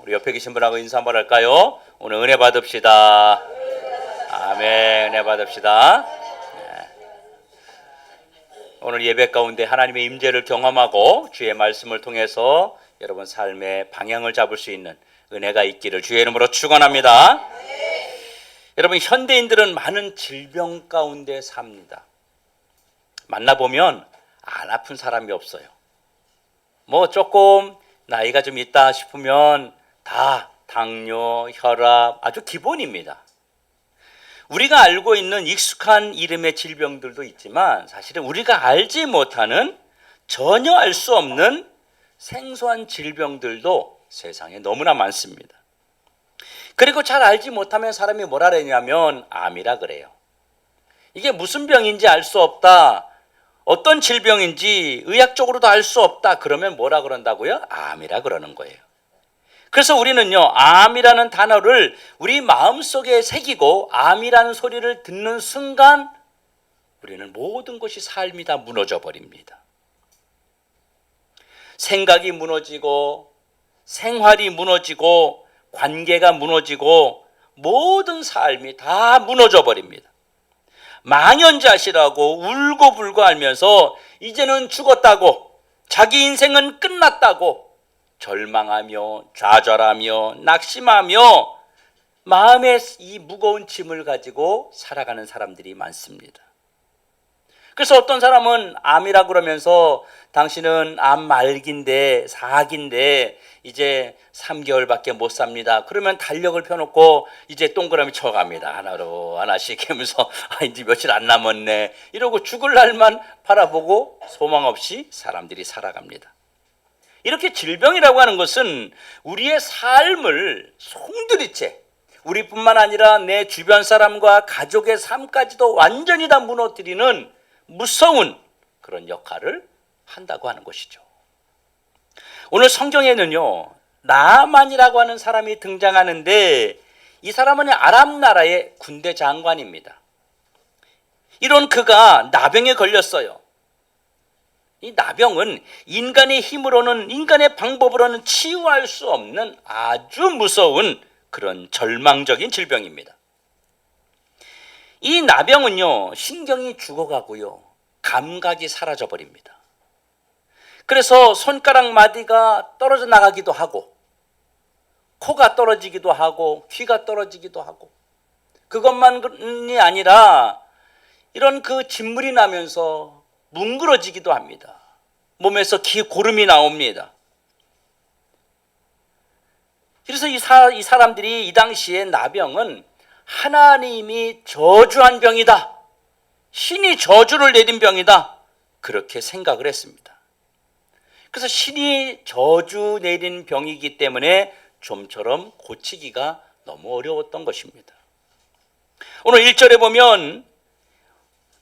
우리 옆에 계신 분하고 인사 한번 할까요? 오늘 은혜 받읍시다. 아멘. 은혜 받읍시다. 오늘 예배 가운데 하나님의 임재를 경험하고 주의 말씀을 통해서 여러분 삶의 방향을 잡을 수 있는 은혜가 있기를 주의 이름으로 축원합니다. 여러분, 현대인들은 많은 질병 가운데 삽니다. 만나보면 안 아픈 사람이 없어요. 뭐 조금 나이가 좀 있다 싶으면 다 당뇨, 혈압 아주 기본입니다. 우리가 알고 있는 익숙한 이름의 질병들도 있지만 사실은 우리가 알지 못하는 전혀 알 수 없는 생소한 질병들도 세상에 너무나 많습니다. 그리고 잘 알지 못하면 사람이 뭐라 그러냐면 암이라 그래요. 이게 무슨 병인지 알 수 없다, 어떤 질병인지 의학적으로도 알 수 없다, 그러면 뭐라 그런다고요? 암이라 그러는 거예요. 그래서 우리는요, 암이라는 단어를 우리 마음속에 새기고 암이라는 소리를 듣는 순간 우리는 모든 것이 삶이 다 무너져 버립니다. 생각이 무너지고 생활이 무너지고 관계가 무너지고 모든 삶이 다 무너져 버립니다. 망연자실하고 울고불고 하면서 이제는 죽었다고, 자기 인생은 끝났다고 절망하며 좌절하며 낙심하며 마음에 이 무거운 짐을 가지고 살아가는 사람들이 많습니다. 그래서 어떤 사람은 암이라 그러면서 당신은 암 말기인데 4기인데 이제 3개월밖에 못 삽니다. 그러면 달력을 펴놓고 이제 동그라미 쳐갑니다. 하나로 하나씩 하면서 이제 며칠 안 남았네 이러고 죽을 날만 바라보고 소망 없이 사람들이 살아갑니다. 이렇게 질병이라고 하는 것은 우리의 삶을 송두리째, 우리뿐만 아니라 내 주변 사람과 가족의 삶까지도 완전히 다 무너뜨리는 무서운 그런 역할을 한다고 하는 것이죠. 오늘 성경에는요, 나만이라고 하는 사람이 등장하는데 이 사람은 아람 나라의 군대 장관입니다. 이런 그가 나병에 걸렸어요. 이 나병은 인간의 힘으로는, 인간의 방법으로는 치유할 수 없는 아주 무서운 그런 절망적인 질병입니다. 이 나병은요, 신경이 죽어가고요, 감각이 사라져 버립니다. 그래서 손가락 마디가 떨어져 나가기도 하고, 코가 떨어지기도 하고, 귀가 떨어지기도 하고, 그것만이 아니라 이런 그 진물이 나면서 뭉그러지기도 합니다. 몸에서 고름이 나옵니다. 그래서 이 사람들이 이 당시에 나병은 하나님이 저주한 병이다, 신이 저주를 내린 병이다, 그렇게 생각을 했습니다. 그래서 신이 저주 내린 병이기 때문에 좀처럼 고치기가 너무 어려웠던 것입니다. 오늘 1절에 보면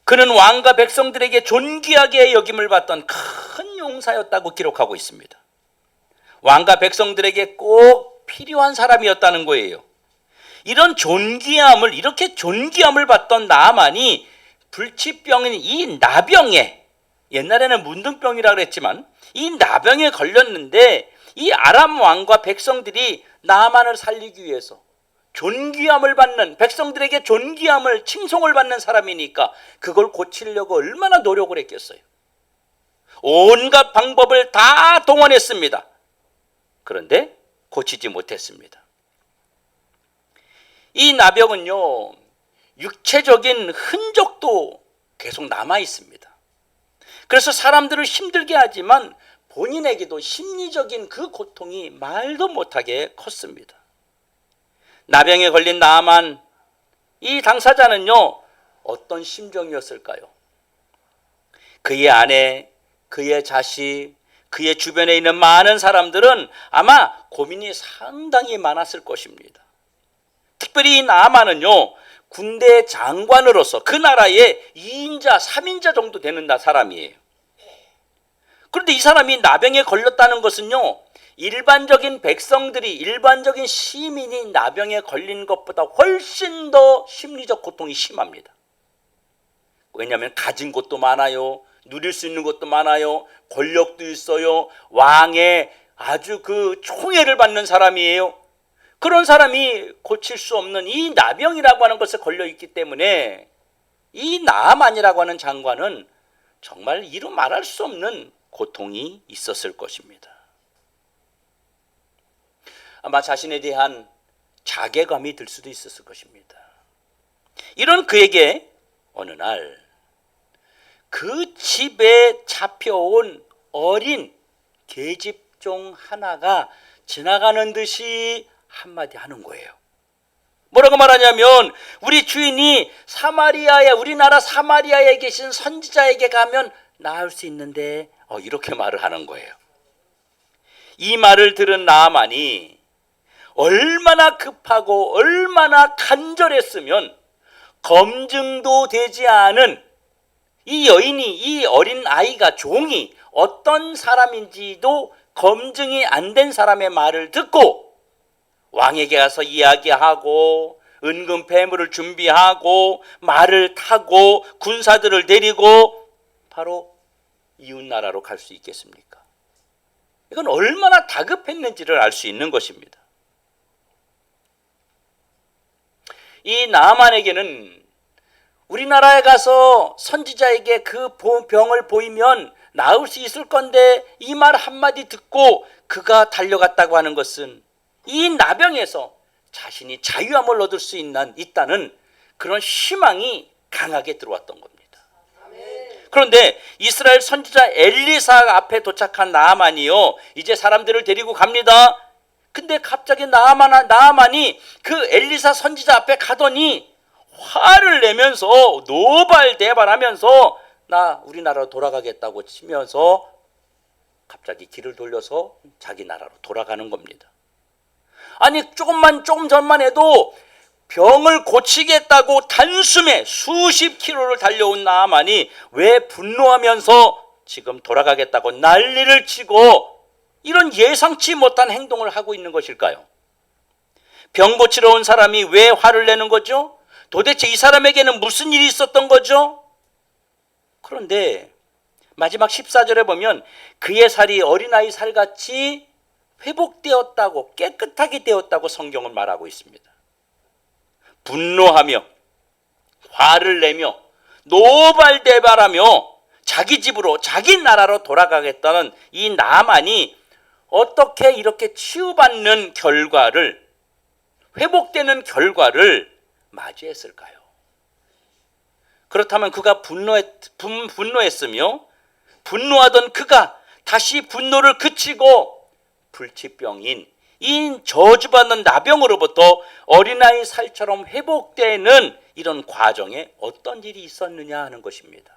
그는 왕과 백성들에게 존귀하게 여김을 받던 큰 용사였다고 기록하고 있습니다. 왕과 백성들에게 꼭 필요한 사람이었다는 거예요. 이런 존귀함을, 이렇게 존귀함을 받던 나만이 불치병인 이 나병에, 옛날에는 문둥병이라고 그랬지만 이 나병에 걸렸는데 이 아람 왕과 백성들이 나만을 살리기 위해서 존귀함을 받는, 백성들에게 존귀함을, 칭송을 받는 사람이니까 그걸 고치려고 얼마나 노력을 했겠어요. 온갖 방법을 다 동원했습니다. 그런데 고치지 못했습니다. 이 나병은요, 육체적인 흔적도 계속 남아 있습니다. 그래서 사람들을 힘들게 하지만 본인에게도 심리적인 그 고통이 말도 못하게 컸습니다. 나병에 걸린 나만, 이 당사자는요, 어떤 심정이었을까요? 그의 아내, 그의 자식, 그의 주변에 있는 많은 사람들은 아마 고민이 상당히 많았을 것입니다. 특별히 이 나만은요, 군대 장관으로서 그 나라의 2인자, 3인자 정도 되는 사람이에요. 그런데 이 사람이 나병에 걸렸다는 것은요, 일반적인 백성들이, 일반적인 시민이 나병에 걸린 것보다 훨씬 더 심리적 고통이 심합니다. 왜냐하면 가진 것도 많아요, 누릴 수 있는 것도 많아요, 권력도 있어요, 왕의 아주 그 총애를 받는 사람이에요. 그런 사람이 고칠 수 없는 이 나병이라고 하는 것에 걸려 있기 때문에 이 나아만이라고 하는 장관은 정말 이루 말할 수 없는 고통이 있었을 것입니다. 아마 자신에 대한 자괴감이 들 수도 있었을 것입니다. 이런 그에게 어느 날 그 집에 잡혀온 어린 계집종 하나가 지나가는 듯이 한마디 하는 거예요. 뭐라고 말하냐면 우리 주인이 우리나라 사마리아에 계신 선지자에게 가면 나을 수 있는데 이렇게 말을 하는 거예요. 이 말을 들은 나아만이 얼마나 급하고 얼마나 간절했으면 검증도 되지 않은 이 여인이, 이 어린 아이가, 종이 어떤 사람인지도 검증이 안 된 사람의 말을 듣고 왕에게 가서 이야기하고 은금 패물을 준비하고 말을 타고 군사들을 데리고 바로 이웃나라로 갈 수 있겠습니까? 이건 얼마나 다급했는지를 알 수 있는 것입니다. 이 나아만에게는 우리나라에 가서 선지자에게 그 병을 보이면 나을 수 있을 건데 이 말 한마디 듣고 그가 달려갔다고 하는 것은 이 나병에서 자신이 자유함을 얻을 수 있다는 그런 희망이 강하게 들어왔던 겁니다. 그런데 이스라엘 선지자 엘리사 앞에 도착한 나아만이요, 이제 사람들을 데리고 갑니다. 근데 갑자기 나아만이 그 엘리사 선지자 앞에 가더니 화를 내면서 노발대발하면서 나 우리나라로 돌아가겠다고 치면서 갑자기 길을 돌려서 자기 나라로 돌아가는 겁니다. 아니 조금 전만 해도 병을 고치겠다고 단숨에 수십 킬로를 달려온 나아만이 왜 분노하면서 지금 돌아가겠다고 난리를 치고 이런 예상치 못한 행동을 하고 있는 것일까요? 병 고치러 온 사람이 왜 화를 내는 거죠? 도대체 이 사람에게는 무슨 일이 있었던 거죠? 그런데 마지막 14절에 보면 그의 살이 어린아이 살같이 회복되었다고, 깨끗하게 되었다고 성경은 말하고 있습니다. 분노하며 화를 내며 노발대발하며 자기 집으로, 자기 나라로 돌아가겠다는 이 나아만이 어떻게 이렇게 치유받는 결과를, 회복되는 결과를 맞이했을까요? 그렇다면 그가 분노했으며 분노하던 그가 다시 분노를 그치고 불치병인 이 저주받는 나병으로부터 어린아이 살처럼 회복되는 이런 과정에 어떤 일이 있었느냐 하는 것입니다.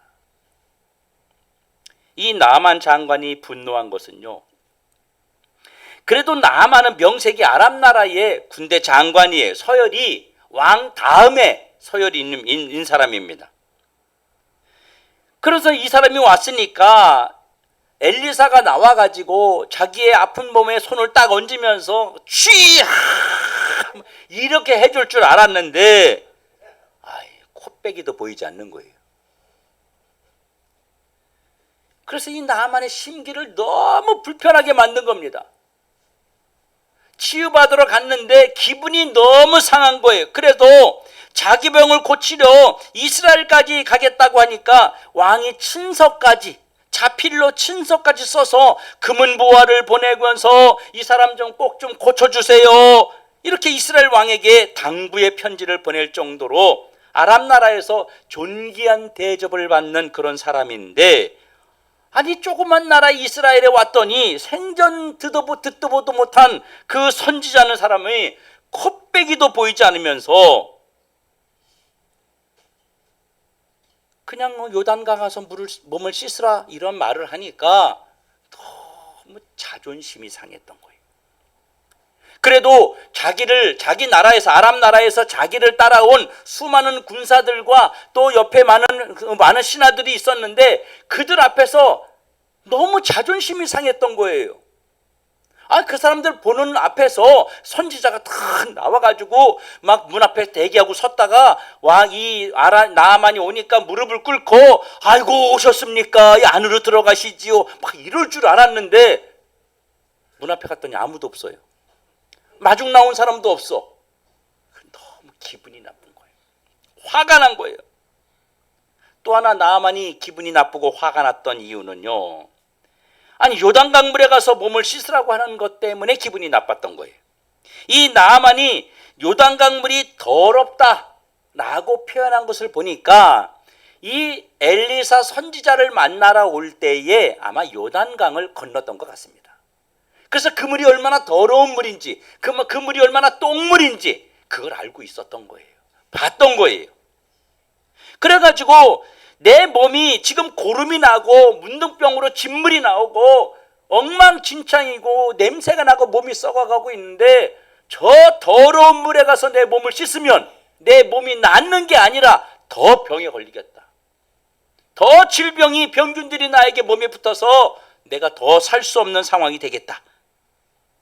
이 나아만 장관이 분노한 것은요, 그래도 나아만은 명색이 아람 나라의 군대 장관이에요. 서열이 왕 다음에 서열이 있는 사람입니다. 그래서 이 사람이 왔으니까 엘리사가 나와가지고 자기의 아픈 몸에 손을 딱 얹으면서 이렇게 해줄 줄 알았는데 코빼기도 보이지 않는 거예요. 그래서 이 나아만의 심기를 너무 불편하게 만든 겁니다. 치유받으러 갔는데 기분이 너무 상한 거예요. 그래도 자기 병을 고치려 이스라엘까지 가겠다고 하니까 왕이 친서까지, 자필로 친서까지 써서 금은보화를 보내면서 이 사람 좀 꼭 좀 고쳐주세요, 이렇게 이스라엘 왕에게 당부의 편지를 보낼 정도로 아람 나라에서 존귀한 대접을 받는 그런 사람인데, 아니 조그만 나라 이스라엘에 왔더니 생전 듣도 보도 못한 그 선지자는 사람이 코빼기도 보이지 않으면서 그냥 요단강 가서 몸을 씻으라 이런 말을 하니까 너무 자존심이 상했던 거예요. 그래도 자기 나라에서, 아람 나라에서 자기를 따라온 수많은 군사들과 또 옆에 많은 신하들이 있었는데 그들 앞에서 너무 자존심이 상했던 거예요. 그 사람들 보는 앞에서 선지자가 탁 나와가지고 막 문 앞에 대기하고 섰다가 나아만이 오니까 무릎을 꿇고 아이고 오셨습니까? 안으로 들어가시지요. 막 이럴 줄 알았는데 문 앞에 갔더니 아무도 없어요. 마중 나온 사람도 없어. 너무 기분이 나쁜 거예요. 화가 난 거예요. 또 하나 나아만이 기분이 나쁘고 화가 났던 이유는요, 아니 요단강물에 가서 몸을 씻으라고 하는 것 때문에 기분이 나빴던 거예요. 이 나아만이 요단강물이 더럽다라고 표현한 것을 보니까 이 엘리사 선지자를 만나러 올 때에 아마 요단강을 건넜던 것 같습니다. 그래서 그 물이 얼마나 더러운 물인지, 그 물이 얼마나 똥물인지 그걸 알고 있었던 거예요. 봤던 거예요. 그래가지고 내 몸이 지금 고름이 나고 문둥병으로 진물이 나오고 엉망진창이고 냄새가 나고 몸이 썩어가고 있는데, 저 더러운 물에 가서 내 몸을 씻으면 내 몸이 낫는 게 아니라 더 병에 걸리겠다. 더 질병이, 병균들이 나에게 몸에 붙어서 내가 더 살 수 없는 상황이 되겠다.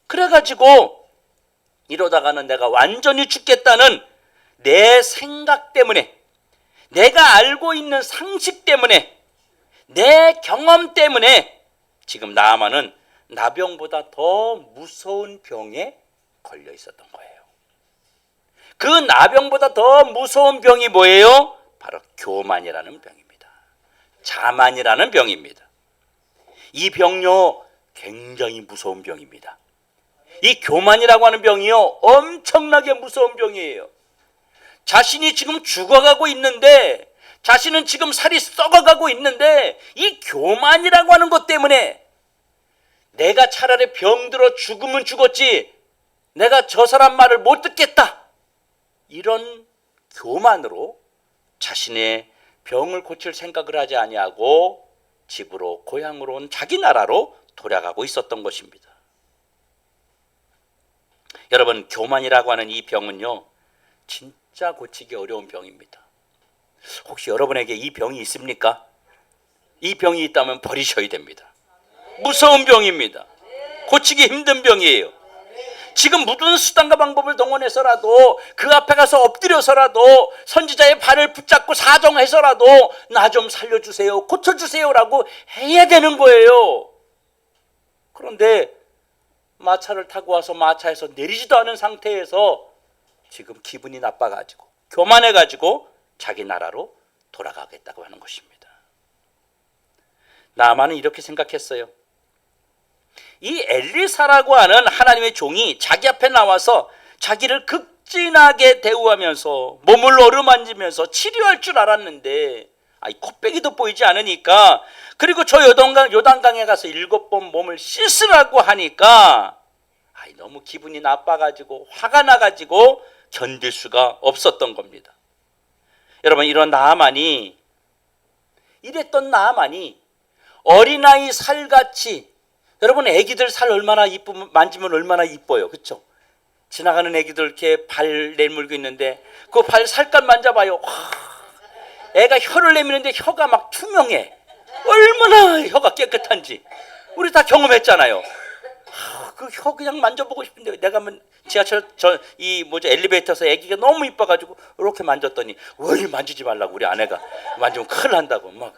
그래가지고 이러다가는 내가 완전히 죽겠다는 내 생각 때문에, 내가 알고 있는 상식 때문에, 내 경험 때문에 지금 나아만은 나병보다 더 무서운 병에 걸려 있었던 거예요. 그 나병보다 더 무서운 병이 뭐예요? 바로 교만이라는 병입니다. 자만이라는 병입니다. 이 병요 굉장히 무서운 병입니다. 이 교만이라고 하는 병이요 엄청나게 무서운 병이에요. 자신이 지금 죽어가고 있는데, 자신은 지금 살이 썩어가고 있는데, 이 교만이라고 하는 것 때문에 내가 차라리 병들어 죽으면 죽었지 내가 저 사람 말을 못 듣겠다, 이런 교만으로 자신의 병을 고칠 생각을 하지 아니하고 집으로, 고향으로 온 자기 나라로 돌아가고 있었던 것입니다. 여러분, 교만이라고 하는 이 병은요 진짜 고치기 어려운 병입니다. 혹시 여러분에게 이 병이 있습니까? 이 병이 있다면 버리셔야 됩니다. 무서운 병입니다. 고치기 힘든 병이에요. 지금 모든 수단과 방법을 동원해서라도, 그 앞에 가서 엎드려서라도, 선지자의 발을 붙잡고 사정해서라도 나 좀 살려주세요, 고쳐주세요라고 해야 되는 거예요. 그런데 마차를 타고 와서 마차에서 내리지도 않은 상태에서 지금 기분이 나빠가지고 교만해가지고 자기 나라로 돌아가겠다고 하는 것입니다. 나아만은 이렇게 생각했어요. 이 엘리사라고 하는 하나님의 종이 자기 앞에 나와서 자기를 극진하게 대우하면서 몸을 어루만지면서 치료할 줄 알았는데, 코빼기도 보이지 않으니까, 그리고 저 요단강에 가서 7번 몸을 씻으라고 하니까 너무 기분이 나빠가지고 화가 나가지고 견딜 수가 없었던 겁니다. 여러분, 이랬던 나아만이 어린아이 살같이, 여러분 애기들 살 얼마나 이쁘면, 만지면 얼마나 이뻐요, 그렇죠? 지나가는 애기들 이렇게 발 내물고 있는데 그 발 살갗 만져봐요. 애가 혀를 내미는데 혀가 막 투명해. 얼마나 혀가 깨끗한지 우리 다 경험했잖아요. 그 혀 그냥 만져보고 싶은데, 내가 지하철 엘리베이터에서 애기가 너무 이뻐가지고 이렇게 만졌더니 왜 만지지 말라고, 우리 아내가 만지면 큰일 난다고 막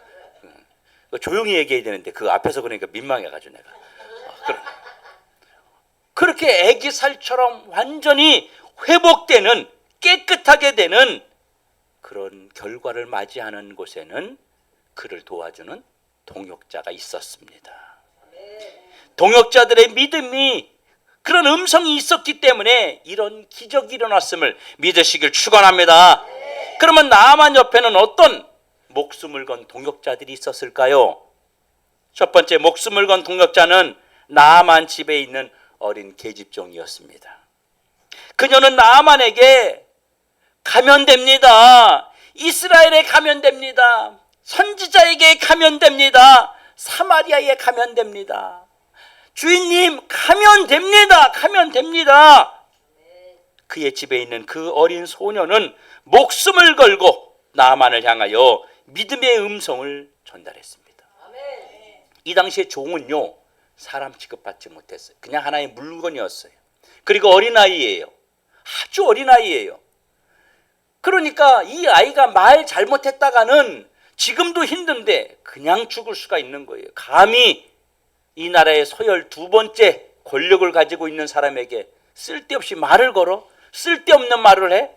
조용히 얘기해야 되는데 그 앞에서 그러니까 민망해가지고 내가 그렇게 애기 살처럼 완전히 회복되는, 깨끗하게 되는 그런 결과를 맞이하는 곳에는 그를 도와주는 동역자가 있었습니다. 동역자들의 믿음이, 그런 음성이 있었기 때문에 이런 기적이 일어났음을 믿으시길 축원합니다. 그러면 나아만 옆에는 어떤 목숨을 건 동역자들이 있었을까요? 첫 번째 목숨을 건 동역자는 나아만 집에 있는 어린 계집종이었습니다. 그녀는 나아만에게 가면 됩니다. 이스라엘에 가면 됩니다. 선지자에게 가면 됩니다. 사마리아에 가면 됩니다. 주인님, 가면 됩니다. 가면 됩니다. 그의 집에 있는 그 어린 소녀는 목숨을 걸고 나아만을 향하여 믿음의 음성을 전달했습니다. 이 당시에 종은요 사람 취급받지 못했어요. 그냥 하나의 물건이었어요. 그리고 어린아이예요. 아주 어린아이예요. 그러니까 이 아이가 말 잘못했다가는 지금도 힘든데 그냥 죽을 수가 있는 거예요. 감히 이 나라의 서열 2번째 권력을 가지고 있는 사람에게 쓸데없이 말을 걸어? 쓸데없는 말을 해?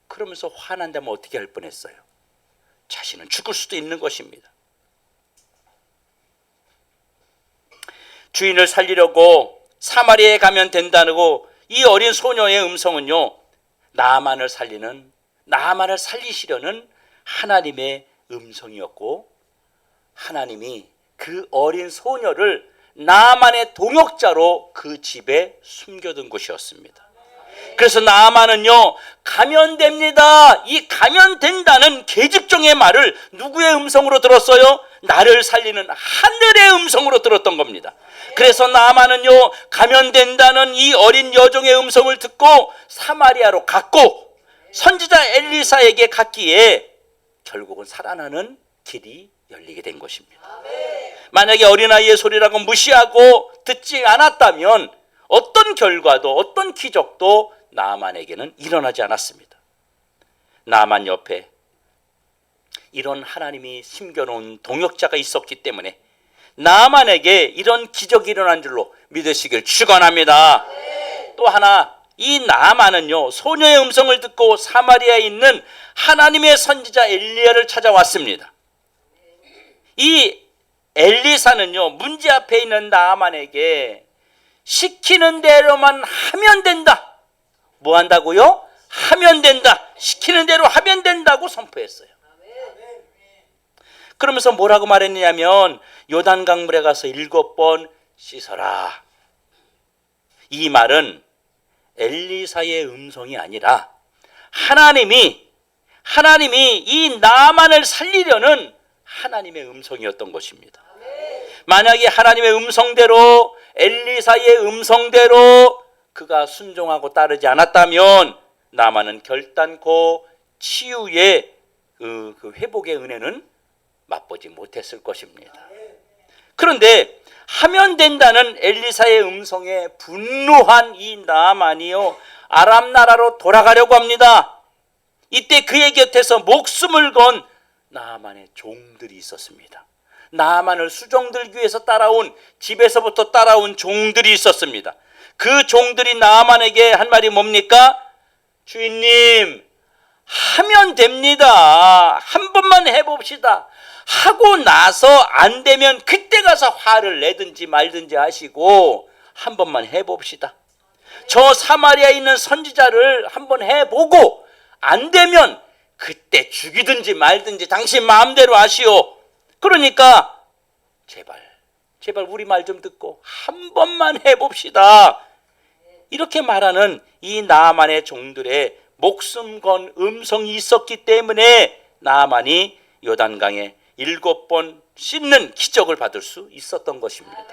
그러면서 화난다면 어떻게 할 뻔했어요? 자신은 죽을 수도 있는 것입니다. 주인을 살리려고 사마리아에 가면 된다고 이 어린 소녀의 음성은요, 나만을 살리시려는 하나님의 음성이었고, 하나님이 그 어린 소녀를 나만의 동역자로 그 집에 숨겨둔 것이었습니다. 그래서 나만은요, 가면 됩니다. 이 가면 된다는 계집종의 말을 누구의 음성으로 들었어요? 나를 살리는 하늘의 음성으로 들었던 겁니다. 그래서 나만은요, 가면 된다는 이 어린 여종의 음성을 듣고 사마리아로 갔고, 선지자 엘리사에게 갔기에 결국은 살아나는 길이 열리게 된 것입니다. 만약에 어린아이의 소리라고 무시하고 듣지 않았다면 어떤 결과도, 어떤 기적도 나아만에게는 일어나지 않았습니다. 나아만 옆에 이런 하나님이 심겨놓은 동역자가 있었기 때문에 나아만에게 이런 기적이 일어난 줄로 믿으시길 축원합니다. 또 하나, 이 나아만은요, 소녀의 음성을 듣고 사마리아에 있는 하나님의 선지자 엘리야를 찾아왔습니다. 이 엘리사는요, 문제 앞에 있는 나아만에게 시키는 대로만 하면 된다. 뭐 한다고요? 하면 된다. 시키는 대로 하면 된다고 선포했어요. 그러면서 뭐라고 말했냐면 요단강물에 가서 7번 씻어라. 이 말은 엘리사의 음성이 아니라 하나님이 이 나아만을 살리려는 하나님의 음성이었던 것입니다. 만약에 하나님의 음성대로, 엘리사의 음성대로 그가 순종하고 따르지 않았다면 나아만은 결단코 치유의 그 회복의 은혜는 맛보지 못했을 것입니다. 그런데 하면 된다는 엘리사의 음성에 분노한 이 나아만이요, 아람 나라로 돌아가려고 합니다. 이때 그의 곁에서 목숨을 건 나아만의 종들이 있었습니다. 나아만을 수종들기 위해서 따라온, 집에서부터 따라온 종들이 있었습니다. 그 종들이 나아만에게 한 말이 뭡니까? 주인님, 하면 됩니다. 한 번만 해봅시다. 하고 나서 안 되면 그때 가서 화를 내든지 말든지 하시고 한 번만 해봅시다. 저 사마리아에 있는 선지자를 한번 해보고 안 되면 그때 죽이든지 말든지 당신 마음대로 하시오. 그러니까 제발 우리 말 좀 듣고 한 번만 해봅시다. 이렇게 말하는 이 나아만의 종들의 목숨 건 음성이 있었기 때문에 나아만이 요단강에 7번 씻는 기적을 받을 수 있었던 것입니다.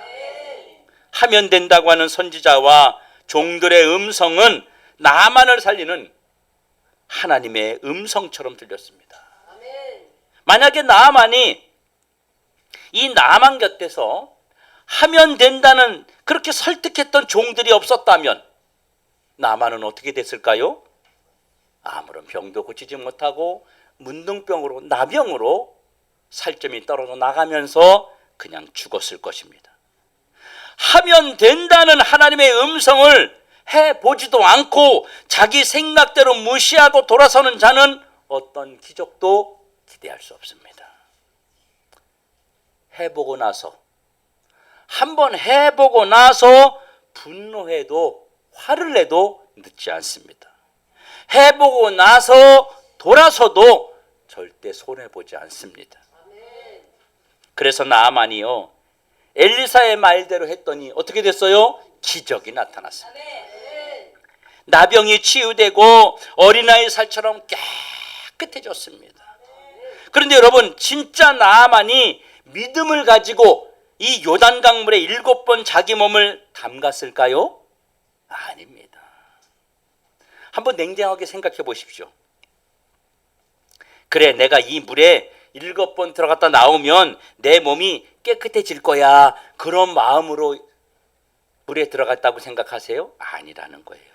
하면 된다고 하는 선지자와 종들의 음성은 나아만을 살리는 하나님의 음성처럼 들렸습니다. 만약에 나아만이 이 나아만 곁에서 하면 된다는 그렇게 설득했던 종들이 없었다면 나아만은 어떻게 됐을까요? 아무런 병도 고치지 못하고 문둥병으로, 나병으로 살점이 떨어져 나가면서 그냥 죽었을 것입니다. 하면 된다는 하나님의 음성을 해보지도 않고 자기 생각대로 무시하고 돌아서는 자는 어떤 기적도 기대할 수 없습니다. 해보고 나서, 한번 해보고 나서 분노해도 화를 내도 늦지 않습니다. 해보고 나서 돌아서도 절대 손해보지 않습니다. 그래서 나아만이요, 엘리사의 말대로 했더니 어떻게 됐어요? 기적이 나타났습니다. 나병이 치유되고 어린아이 살처럼 깨끗해졌습니다. 그런데 여러분, 진짜 나아만이 믿음을 가지고 이 요단강물에 7번 자기 몸을 담갔을까요? 아닙니다. 한번 냉정하게 생각해 보십시오. 그래, 내가 이 물에 7번 들어갔다 나오면 내 몸이 깨끗해질 거야, 그런 마음으로 물에 들어갔다고 생각하세요? 아니라는 거예요.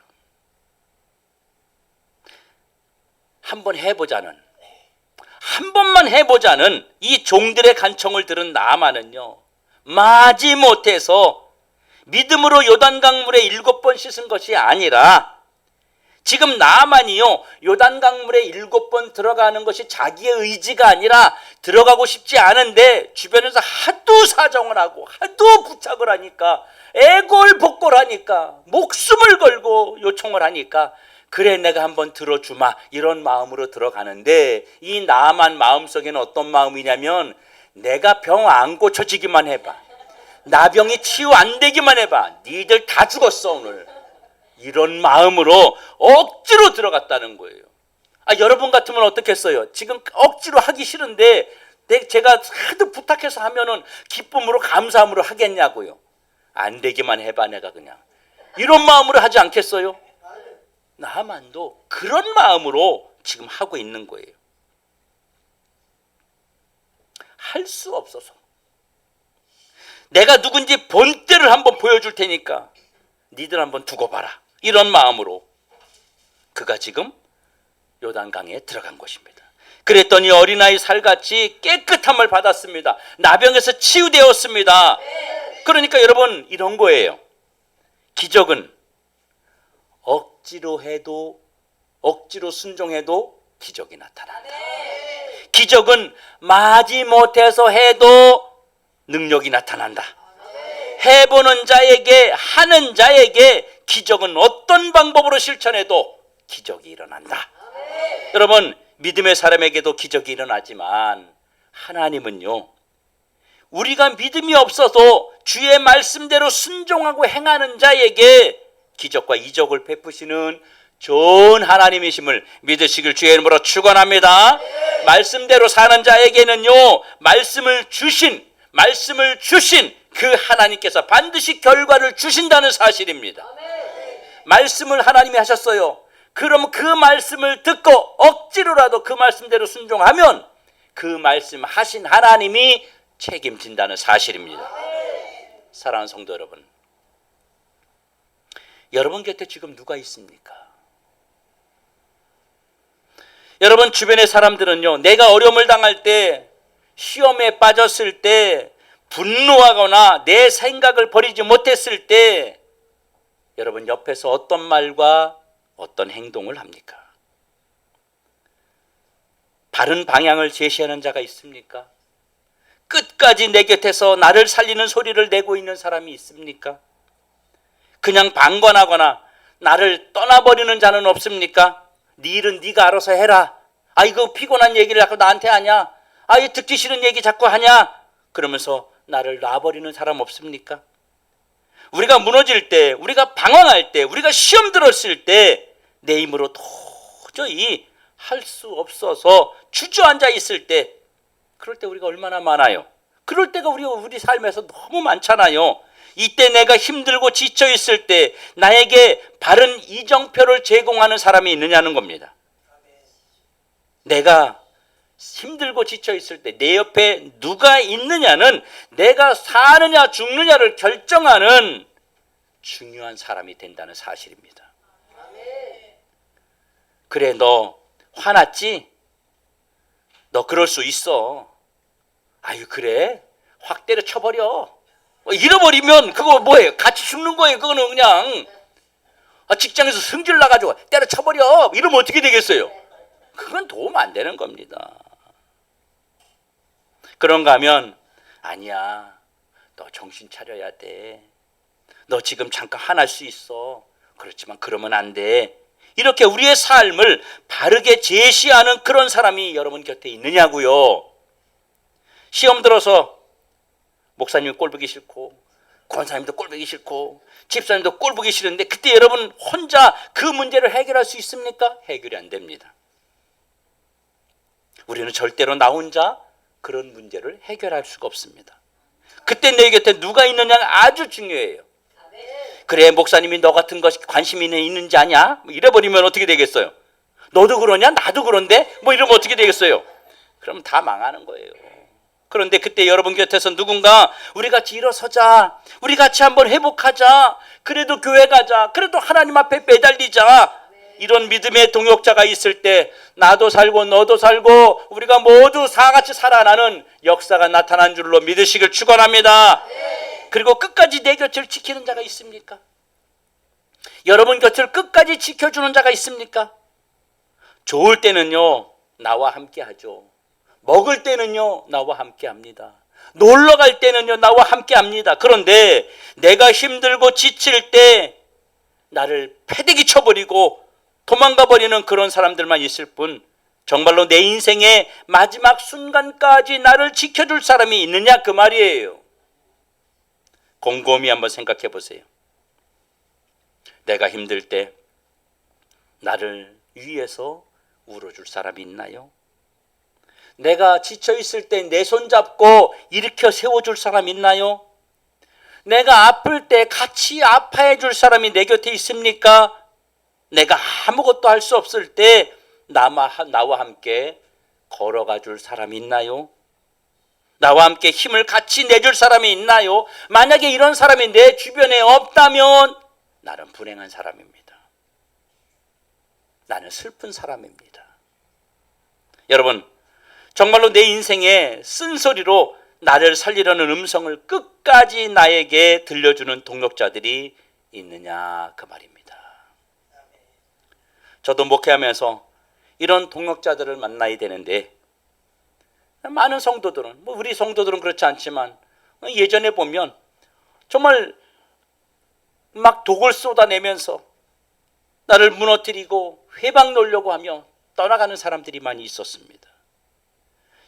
한번 해보자는, 한 번만 해보자는 이 종들의 간청을 들은 나아만은요, 마지못해서 믿음으로 요단강물에 7번 씻은 것이 아니라 지금 나만이요 요단강물에 7번 들어가는 것이 자기의 의지가 아니라 들어가고 싶지 않은데 주변에서 하도 사정을 하고 하도 부탁을 하니까 애골복골하니까 목숨을 걸고 요청을 하니까 그래 내가 한번 들어주마 이런 마음으로 들어가는데 이 나만 마음속에는 어떤 마음이냐면 내가 병 안 고쳐지기만 해봐, 나 병이 치유 안 되기만 해봐, 니들 다 죽었어 오늘, 이런 마음으로 억지로 들어갔다는 거예요. 여러분 같으면 어떻겠어요? 지금 억지로 하기 싫은데 제가 하도 부탁해서 하면은 기쁨으로 감사함으로 하겠냐고요. 안 되기만 해봐 내가 그냥, 이런 마음으로 하지 않겠어요? 나만도 그런 마음으로 지금 하고 있는 거예요. 할 수 없어서 내가 누군지 본때를 한번 보여줄 테니까 니들 한번 두고 봐라, 이런 마음으로 그가 지금 요단강에 들어간 것입니다. 그랬더니 어린아이 살같이 깨끗함을 받았습니다. 나병에서 치유되었습니다. 그러니까 여러분 이런 거예요. 기적은 억지로 해도, 억지로 순종해도 기적이 나타난다. 기적은 마지못해서 해도 능력이 나타난다. 해보는 자에게, 하는 자에게 기적은 어떤 방법으로 실천해도 기적이 일어난다. 여러분 믿음의 사람에게도 기적이 일어나지만 하나님은요 우리가 믿음이 없어서 주의 말씀대로 순종하고 행하는 자에게 기적과 이적을 베푸시는 좋은 하나님이심을 믿으시길 주의 이름으로 축원합니다. 말씀대로 사는 자에게는요 말씀을 주신 그 하나님께서 반드시 결과를 주신다는 사실입니다. 말씀을 하나님이 하셨어요. 그럼 그 말씀을 듣고 억지로라도 그 말씀대로 순종하면 그 말씀 하신 하나님이 책임진다는 사실입니다. 사랑하는 성도 여러분, 여러분 곁에 지금 누가 있습니까? 여러분 주변의 사람들은요 내가 어려움을 당할 때, 시험에 빠졌을 때, 분노하거나 내 생각을 버리지 못했을 때 여러분 옆에서 어떤 말과 어떤 행동을 합니까? 바른 방향을 제시하는 자가 있습니까? 끝까지 내 곁에서 나를 살리는 소리를 내고 있는 사람이 있습니까? 그냥 방관하거나 나를 떠나버리는 자는 없습니까? 네 일은 네가 알아서 해라. 이거 피곤한 얘기를 자꾸 나한테 하냐? 이 듣기 싫은 얘기 자꾸 하냐? 그러면서 나를 놔버리는 사람 없습니까? 우리가 무너질 때, 우리가 방황할 때, 우리가 시험 들었을 때 내 힘으로 도저히 할 수 없어서 주저앉아 있을 때, 그럴 때 우리가 얼마나 많아요. 그럴 때가 우리 삶에서 너무 많잖아요. 이때 내가 힘들고 지쳐 있을 때 나에게 바른 이정표를 제공하는 사람이 있느냐는 겁니다. 내가 힘들고 지쳐 있을 때 내 옆에 누가 있느냐는 내가 사느냐 죽느냐를 결정하는 중요한 사람이 된다는 사실입니다. 그래 너 화났지? 너 그럴 수 있어. 그래? 확 때려쳐버려. 잃어버리면 그거 뭐예요? 같이 죽는 거예요. 그거는 그냥 직장에서 승질 나가지고 때려쳐버려. 이러면 어떻게 되겠어요? 그건 도움 안 되는 겁니다. 그런가 하면 아니야, 너 정신 차려야 돼. 너 지금 잠깐 화날 수 있어. 그렇지만 그러면 안 돼. 이렇게 우리의 삶을 바르게 제시하는 그런 사람이 여러분 곁에 있느냐고요. 시험 들어서 목사님이 꼴보기 싫고 권사님도 꼴보기 싫고 집사님도 꼴보기 싫은데 그때 여러분 혼자 그 문제를 해결할 수 있습니까? 해결이 안 됩니다. 우리는 절대로 나 혼자 그런 문제를 해결할 수가 없습니다. 그때 내 곁에 누가 있느냐가 아주 중요해요. 그래 목사님이 너 같은 것이 관심이 있는지 아냐? 이래버리면 어떻게 되겠어요? 너도 그러냐? 나도 그런데? 이러면 어떻게 되겠어요? 그럼 다 망하는 거예요. 그런데 그때 여러분 곁에서 누군가 우리 같이 일어서자, 우리 같이 한번 회복하자, 그래도 교회 가자, 그래도 하나님 앞에 매달리자, 이런 믿음의 동역자가 있을 때 나도 살고 너도 살고 우리가 모두 다 같이 살아나는 역사가 나타난 줄로 믿으시길 축원합니다. 그리고 끝까지 내 곁을 지키는 자가 있습니까? 여러분 곁을 끝까지 지켜주는 자가 있습니까? 좋을 때는요, 나와 함께 하죠. 먹을 때는요, 나와 함께 합니다. 놀러 갈 때는요, 나와 함께 합니다. 그런데 내가 힘들고 지칠 때 나를 패대기 쳐버리고 도망가 버리는 그런 사람들만 있을 뿐, 정말로 내 인생의 마지막 순간까지 나를 지켜줄 사람이 있느냐 그 말이에요. 곰곰이 한번 생각해 보세요. 내가 힘들 때 나를 위에서 울어줄 사람이 있나요? 내가 지쳐 있을 때 내 손 잡고 일으켜 세워줄 사람 있나요? 내가 아플 때 같이 아파해 줄 사람이 내 곁에 있습니까? 내가 아무것도 할 수 없을 때 나와 함께 걸어가 줄 사람이 있나요? 나와 함께 힘을 같이 내줄 사람이 있나요? 만약에 이런 사람이 내 주변에 없다면 나는 불행한 사람입니다. 나는 슬픈 사람입니다. 여러분, 정말로 내 인생에 쓴소리로 나를 살리려는 음성을 끝까지 나에게 들려주는 동역자들이 있느냐 그 말입니다. 저도 목회하면서 이런 동역자들을 만나야 되는데, 많은 성도들은, 우리 성도들은 그렇지 않지만 예전에 보면 정말 막 독을 쏟아내면서 나를 무너뜨리고 회방 놓으려고 하며 떠나가는 사람들이 많이 있었습니다.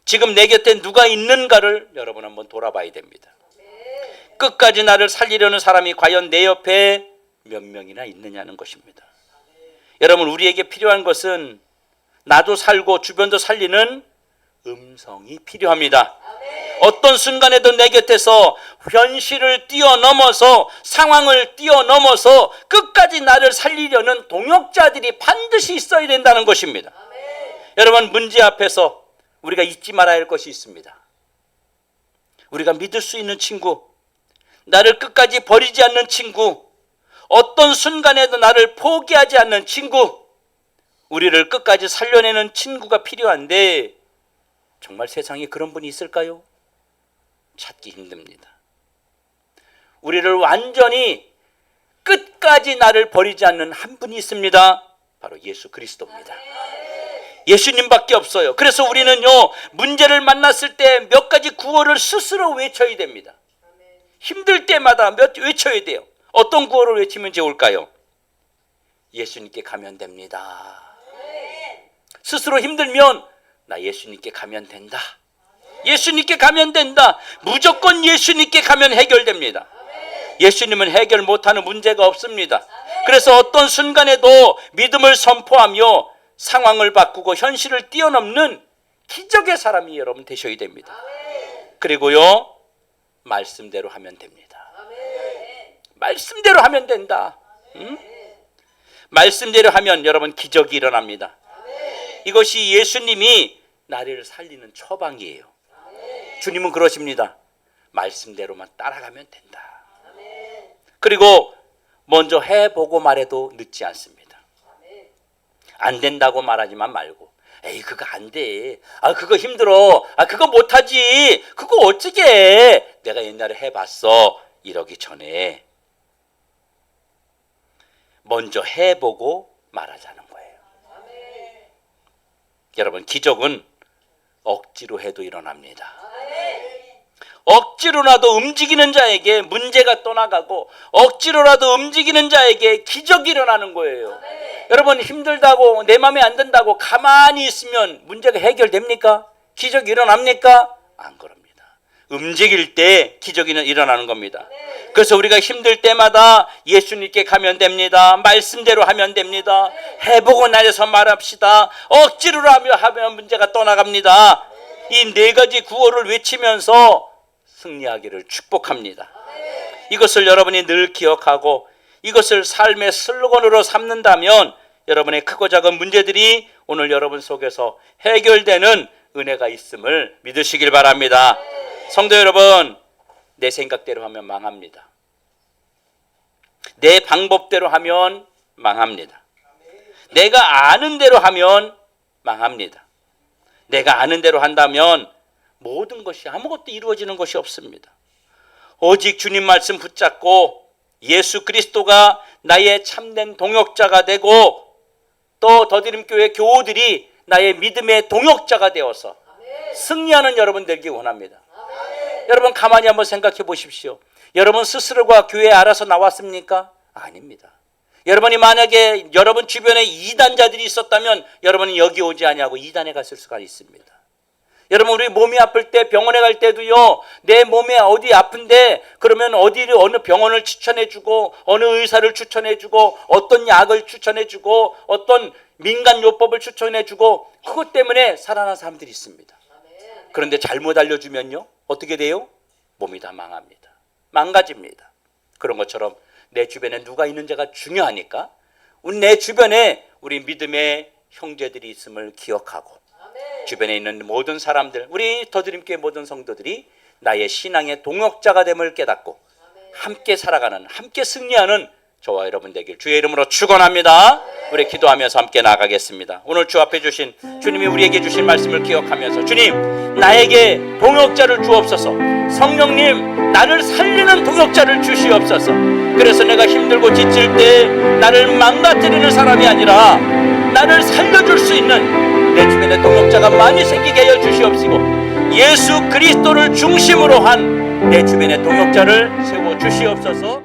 지금 내 곁에 누가 있는가를 여러분 한번 돌아봐야 됩니다. 끝까지 나를 살리려는 사람이 과연 내 옆에 몇 명이나 있느냐는 것입니다. 여러분, 우리에게 필요한 것은 나도 살고 주변도 살리는 음성이 필요합니다. 어떤 순간에도 내 곁에서 현실을 뛰어넘어서, 상황을 뛰어넘어서 끝까지 나를 살리려는 동역자들이 반드시 있어야 된다는 것입니다. 여러분, 문제 앞에서 우리가 잊지 말아야 할 것이 있습니다. 우리가 믿을 수 있는 친구, 나를 끝까지 버리지 않는 친구, 어떤 순간에도 나를 포기하지 않는 친구, 우리를 끝까지 살려내는 친구가 필요한데, 정말 세상에 그런 분이 있을까요? 찾기 힘듭니다. 우리를 완전히 끝까지 나를 버리지 않는 한 분이 있습니다. 바로 예수 그리스도입니다. 예수님밖에 없어요. 그래서 우리는요, 문제를 만났을 때 몇 가지 구호를 스스로 외쳐야 됩니다. 힘들 때마다 외쳐야 돼요. 어떤 구호를 외치면 좋을까요? 예수님께 가면 됩니다. 스스로 힘들면 나 예수님께 가면 된다. 예수님께 가면 된다. 무조건 예수님께 가면 해결됩니다. 예수님은 해결 못하는 문제가 없습니다. 그래서 어떤 순간에도 믿음을 선포하며 상황을 바꾸고 현실을 뛰어넘는 기적의 사람이 여러분 되셔야 됩니다. 그리고요, 말씀대로 하면 됩니다. 말씀대로 하면 된다. 말씀대로 하면 여러분 기적이 일어납니다. 이것이 예수님이 나를 살리는 처방이에요. 주님은 그러십니다. 말씀대로만 따라가면 된다. 그리고 먼저 해보고 말해도 늦지 않습니다. 안 된다고 말하지만 말고, 에이 그거 안 돼, 그거 힘들어, 그거 못하지, 그거 어쩌게 해, 내가 옛날에 해봤어, 이러기 전에 먼저 해보고 말하자는 거예요. 여러분, 기적은 억지로 해도 일어납니다. 억지로라도 움직이는 자에게 문제가 떠나가고, 억지로라도 움직이는 자에게 기적이 일어나는 거예요. 여러분, 힘들다고 내 마음에 안 든다고 가만히 있으면 문제가 해결됩니까? 기적이 일어납니까? 안 그럽니다. 움직일 때 기적이 일어나는 겁니다. 그래서 우리가 힘들 때마다 예수님께 가면 됩니다. 말씀대로 하면 됩니다. 해보고 나서 말합시다. 억지로 하면 문제가 떠나갑니다. 이 네 가지 구호를 외치면서 승리하기를 축복합니다. 이것을 여러분이 늘 기억하고 이것을 삶의 슬로건으로 삼는다면 여러분의 크고 작은 문제들이 오늘 여러분 속에서 해결되는 은혜가 있음을 믿으시길 바랍니다. 성도 여러분, 내 생각대로 하면 망합니다. 내 방법대로 하면 망합니다. 내가 아는 대로 하면 망합니다. 내가 아는 대로 한다면 모든 것이, 아무것도 이루어지는 것이 없습니다. 오직 주님 말씀 붙잡고 예수 그리스도가 나의 참된 동역자가 되고 또 더드림교회 교우들이 나의 믿음의 동역자가 되어서 승리하는 여러분 되기 원합니다. 여러분 가만히 한번 생각해 보십시오. 여러분 스스로가 교회에 알아서 나왔습니까? 아닙니다. 여러분이 만약에 여러분 주변에 이단자들이 있었다면 여러분은 여기 오지 아니하고 이단에 갔을 수가 있습니다. 여러분 우리 몸이 아플 때 병원에 갈 때도요, 내 몸에 어디 아픈데 그러면 어디를 어느 병원을 추천해 주고 어느 의사를 추천해 주고 어떤 약을 추천해 주고 어떤 민간요법을 추천해 주고 그것 때문에 살아난 사람들이 있습니다. 그런데 잘못 알려주면요 어떻게 돼요? 몸이 다 망합니다. 망가집니다. 그런 것처럼 내 주변에 누가 있는지가 중요하니까 내 주변에 우리 믿음의 형제들이 있음을 기억하고 주변에 있는 모든 사람들, 우리 더드림교회 모든 성도들이 나의 신앙의 동역자가 됨을 깨닫고 함께 살아가는, 함께 승리하는 저와 여러분 되길 주의 이름으로 축원합니다. 우리 기도하면서 함께 나아가겠습니다. 오늘 주 앞에 주신 주님이 우리에게 주신 말씀을 기억하면서 주님 나에게 동역자를 주옵소서. 성령님 나를 살리는 동역자를 주시옵소서. 그래서 내가 힘들고 지칠 때 나를 망가뜨리는 사람이 아니라 나를 살려줄 수 있는 내 주변에 동역자가 많이 생기게 하여 주시옵시고 예수 그리스도를 중심으로 한 내 주변에 동역자를 세워 주시옵소서.